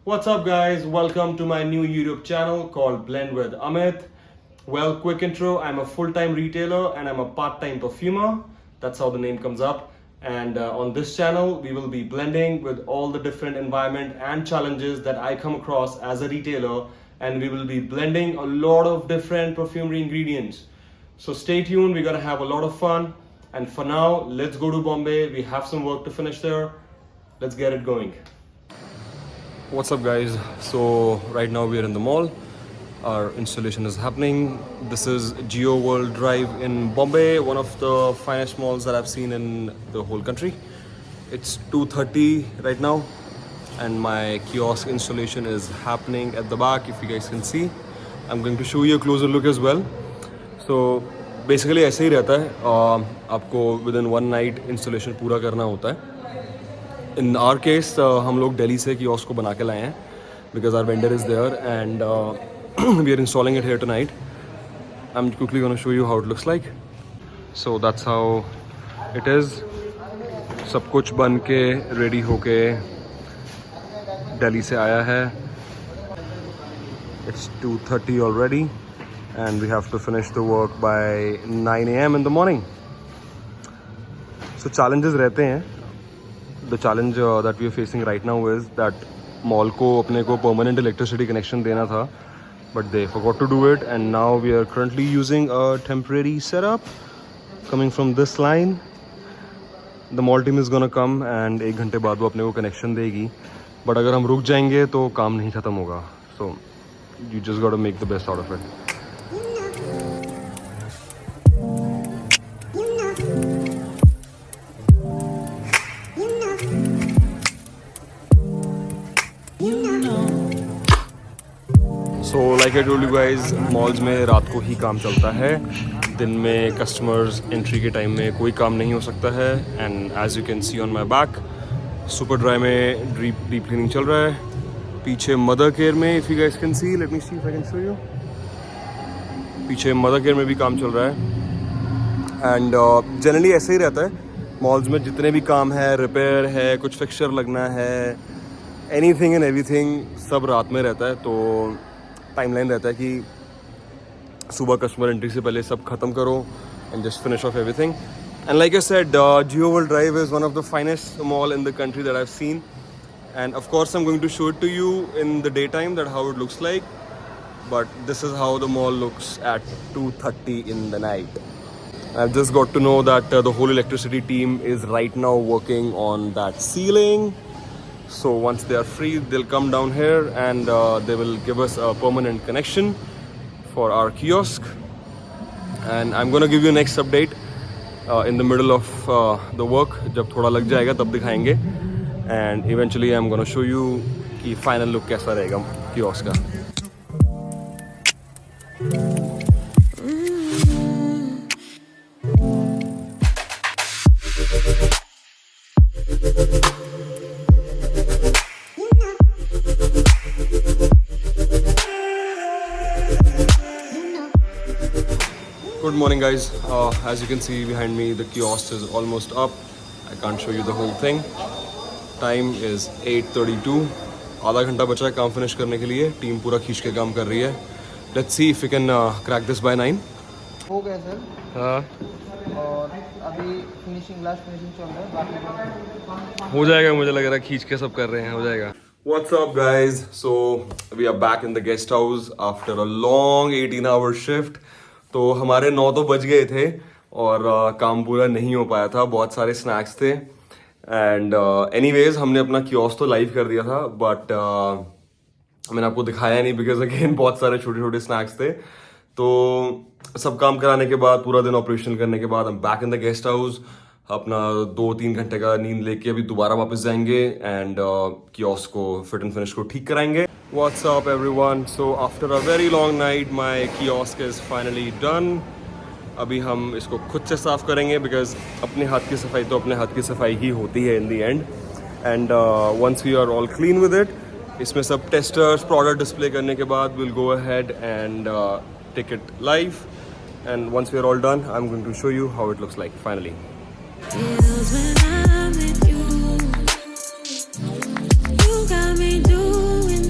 What's up, guys? Welcome to my new YouTube channel called Blend with Amit. Well, quick intro, I'm a full-time retailer and I'm a part-time perfumer. That's how the name comes up. And on this channel, we will be blending with all the different environment and challenges that I come across as a retailer. And we will be blending a lot of different perfumery ingredients. So stay tuned, we're gonna have a lot of fun. And for now, let's go to Bombay. We have some work to finish there. Let's get it going. What's up, guys? So right now we are in the mall. Our installation is happening. This is Geo World Drive in Bombay, one of the finest malls that I've seen in the whole country. It's 2:30 right now and my kiosk installation is happening at the back, if you guys can see. I'm going to show you a closer look as well. So basically ऐसे ही रहता है, आपको within one night installation पूरा करना होता है. In our case, हम लोग दिल्ली से कियोस्क को बना के लाए हैं because our vendor is there and we are installing it here tonight. I'm quickly going to show you how it looks like. So that's how it is. सब कुछ बन के ready होके दिल्ली से आया है. It's 2:30 already and we have to finish the work by 9 a.m. in the morning. So challenges रहते हैं. The challenge that we are facing right now is that mall को अपने को permanent electricity connection देना था, but they forgot to do it and now we are currently using a temporary setup coming from this line. The mall team is gonna come and 1 घंटे बाद वो अपने को connection देगी, but अगर हम रुक जाएंगे तो काम नहीं ख़त्म होगा. So you just gotta make the best out of it. So like I told you guys, malls में रात को ही काम चलता है. दिन में customers entry के time में कोई काम नहीं हो सकता है. And as you can see on my back, super dry में deep cleaning चल रहा है. पीछे mother care में, if you guys can see, let me see if I can show you. पीछे mother care में भी काम चल रहा है. And generally ऐसे ही रहता है. malls में जितने भी काम है, repair है, कुछ fixture लगना है, anything and everything सब रात में रहता है. तो टाइमलाइन रहता है कि सुबह कस्टमर एंट्री से पहले सब खत्म करो and just finish off everything. And like I said, Jio world drive is one of the finest mall in the country that I have seen. And of course I am going to show it to you in the day time that how it looks like, but this is how the mall looks at 2:30 in the night. I've just got to know that the whole electricity team is right now working on that ceiling. So once they are free, they'll come down here and they will give us a permanent connection for our kiosk. And I'm gonna give you next update in the middle of the work. जब थोड़ा लग जाएगा तब दिखाएंगे. And eventually I'm gonna show you कि final look कैसा रहेगा kiosk का. Good morning, guys. As you can see behind me, the kiosk is almost up. I can't show you the whole thing. Time is 8:32. आधा घंटा बचा है काम finish करने के लिए. टीम पूरा खींच के काम कर रही है. Let's see if we can crack this by 9. हो गया सर. हाँ, और अभी लास्ट फिनिशिंग चल रहा है. बाकी हो जाएगा. मुझे लग रहा है खींच के सब कर रहे हैं. हो जाएगा. What's up, guys? So we are back in the guest house after a long 18-hour shift. तो हमारे 9 तो बज गए थे और काम पूरा नहीं हो पाया था. बहुत सारे स्नैक्स थे एंड एनीवेज हमने अपना कियोस्क तो लाइव कर दिया था, बट मैंने आपको दिखाया नहीं बिकॉज अगेन बहुत सारे छोटे छोटे स्नैक्स थे. तो सब काम कराने के बाद, पूरा दिन ऑपरेशन करने के बाद, हम back in the guest house. अपना 2-3 घंटे का नींद लेके अभी दोबारा वापस जाएंगे एंड कियोस्क को फिट एंड फिनिश को ठीक कराएंगे. What's up, everyone? So after a very long night, my kiosk is finally done. अभी हम इसको खुद से साफ करेंगे because अपने हाथ की सफाई तो अपने हाथ की सफाई ही होती है in the end. And once we are all clean with it, इसमें सब टेस्टर्स, प्रोडक्ट डिस्प्ले करने के बाद we'll go ahead and take it live. And once we are all done, I'm going to show you how it looks like finally. Feels when I'm with you. You got me doing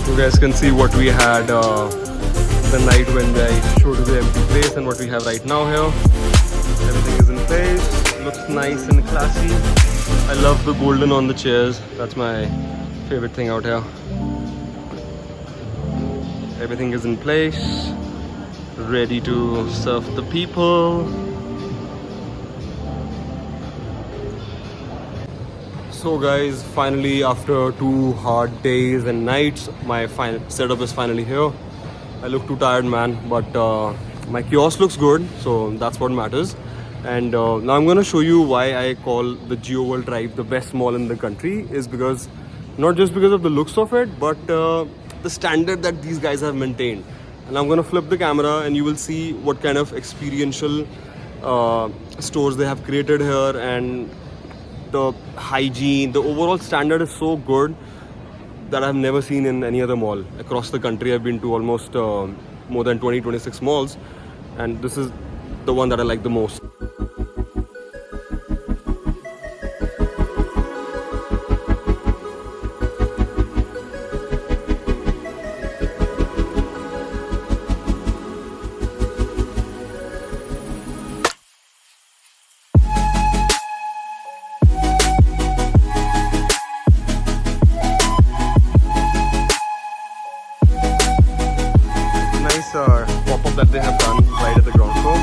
You guys can see what we had the night when I showed you the empty place and what we have right now here. Everything is in place, looks nice and classy. I love the golden on the chairs. That's my favorite thing out here. Everything is in place, ready to serve the people. So guys, finally after 2 hard days and nights, my setup is finally here. I look too tired, man, but my kiosk looks good, so that's what matters. And now I'm gonna show you why I call the JioWorld Drive the best mall in the country. Is because not just because of the looks of it, but the standard that these guys have maintained. And I'm gonna flip the camera and you will see what kind of experiential stores they have created here, and the hygiene, the overall standard is so good that I've never seen in any other mall across the country. I've been to almost more than 26 malls, and this is the one that I like the most. Pop-up that they have done right at the ground floor.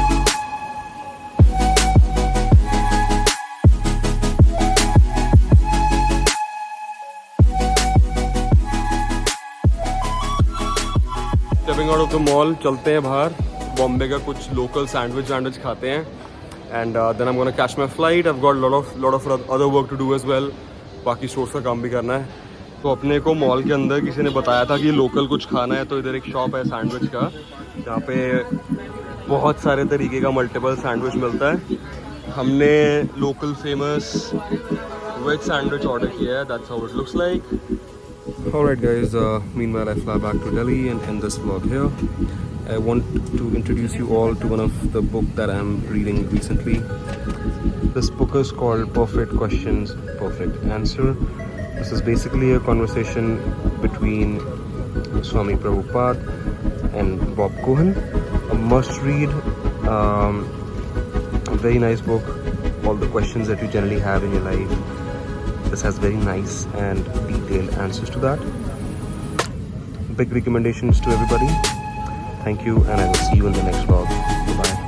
Stepping out of the mall, चलते हैं बाहर बॉम्बे का कुछ local sandwich खाते हैं, and then I'm gonna catch my flight. I've got lot of other work to do as well. बाकी stores का काम भी करना है. तो अपने को मॉल के अंदर किसी ने बताया था कि लोकल कुछ खाना है, तो इधर एक शॉप है सैंडविच का, जहाँ पे बहुत सारे तरीके का मल्टीपल सैंडविच मिलता है. हमने local famous veg sandwich order किया है. That's how it looks like. Alright guys, meanwhile I fly back to Delhi and end this vlog here. I want to introduce you all to one of the book that I am reading recently. This book is called Perfect Questions, Perfect Answer. This is basically a conversation between Swami Prabhupada and Bob Cohen. A must-read, a very nice book. All the questions that you generally have in your life. This has very nice and detailed answers to that. Big recommendations to everybody. Thank you, and I will see you in the next vlog. Bye-bye.